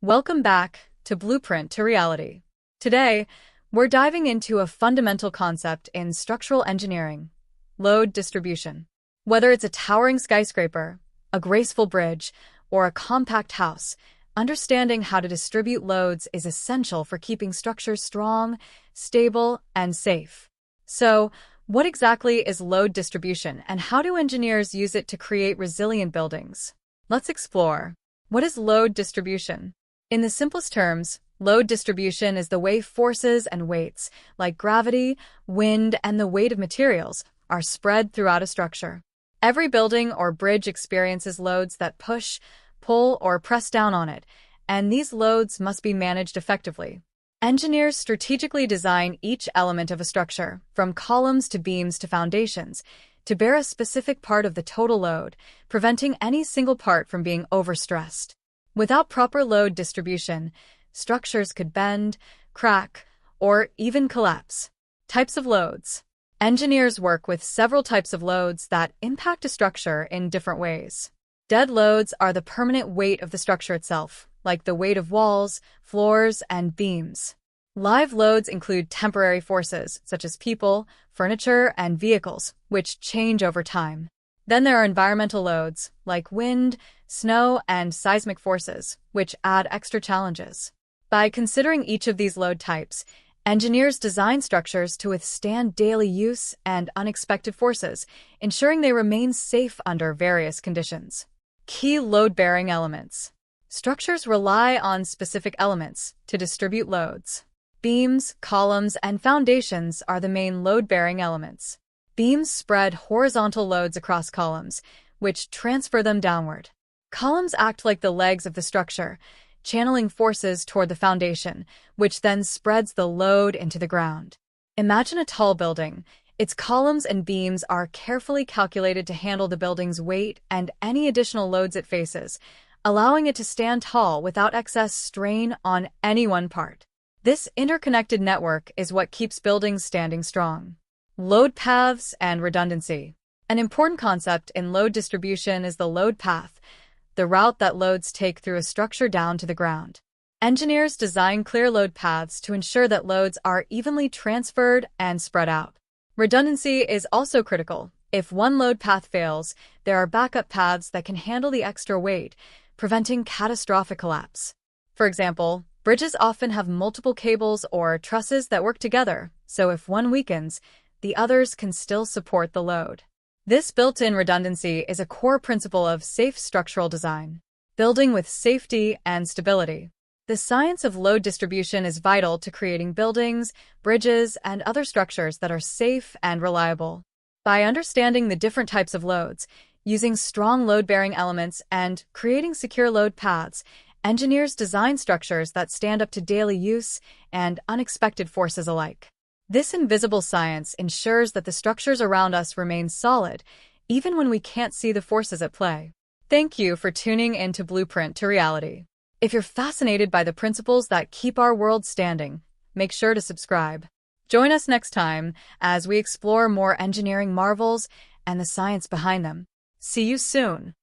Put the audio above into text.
Welcome back to Blueprint to Reality. Today, we're diving into a fundamental concept in structural engineering: load distribution. Whether it's a towering skyscraper, a graceful bridge, or a compact house, understanding how to distribute loads is essential for keeping structures strong, stable, and safe. So, what exactly is load distribution, and how do engineers use it to create resilient buildings? Let's explore. What is load distribution? In the simplest terms, load distribution is the way forces and weights, like gravity, wind, and the weight of materials, are spread throughout a structure. Every building or bridge experiences loads that push, pull, or press down on it, and these loads must be managed effectively. Engineers strategically design each element of a structure, from columns to beams to foundations, to bear a specific part of the total load, preventing any single part from being overstressed. Without proper load distribution, structures could bend, crack, or even collapse. Types of loads. Engineers work with several types of loads that impact a structure in different ways. Dead loads are the permanent weight of the structure itself, like the weight of walls, floors, and beams. Live loads include temporary forces, such as people, furniture, and vehicles, which change over time. Then there are environmental loads, like wind, snow, and seismic forces, which add extra challenges. By considering each of these load types, engineers design structures to withstand daily use and unexpected forces, ensuring they remain safe under various conditions. Key load-bearing elements. Structures rely on specific elements to distribute loads. Beams, columns, and foundations are the main load-bearing elements. Beams spread horizontal loads across columns, which transfer them downward. Columns act like the legs of the structure, channeling forces toward the foundation, which then spreads the load into the ground. Imagine a tall building. Its columns and beams are carefully calculated to handle the building's weight and any additional loads it faces, allowing it to stand tall without excess strain on any one part. This interconnected network is what keeps buildings standing strong. Load paths and redundancy. An important concept in load distribution is the load path, the route that loads take through a structure down to the ground. Engineers design clear load paths to ensure that loads are evenly transferred and spread out. Redundancy is also critical. If one load path fails, there are backup paths that can handle the extra weight, preventing catastrophic collapse. For example, bridges often have multiple cables or trusses that work together, so if one weakens, the others can still support the load. This built-in redundancy is a core principle of safe structural design, building with safety and stability. The science of load distribution is vital to creating buildings, bridges, and other structures that are safe and reliable. By understanding the different types of loads, using strong load-bearing elements, and creating secure load paths, engineers design structures that stand up to daily use and unexpected forces alike. This invisible science ensures that the structures around us remain solid, even when we can't see the forces at play. Thank you for tuning into Blueprint to Reality. If you're fascinated by the principles that keep our world standing, make sure to subscribe. Join us next time as we explore more engineering marvels and the science behind them. See you soon.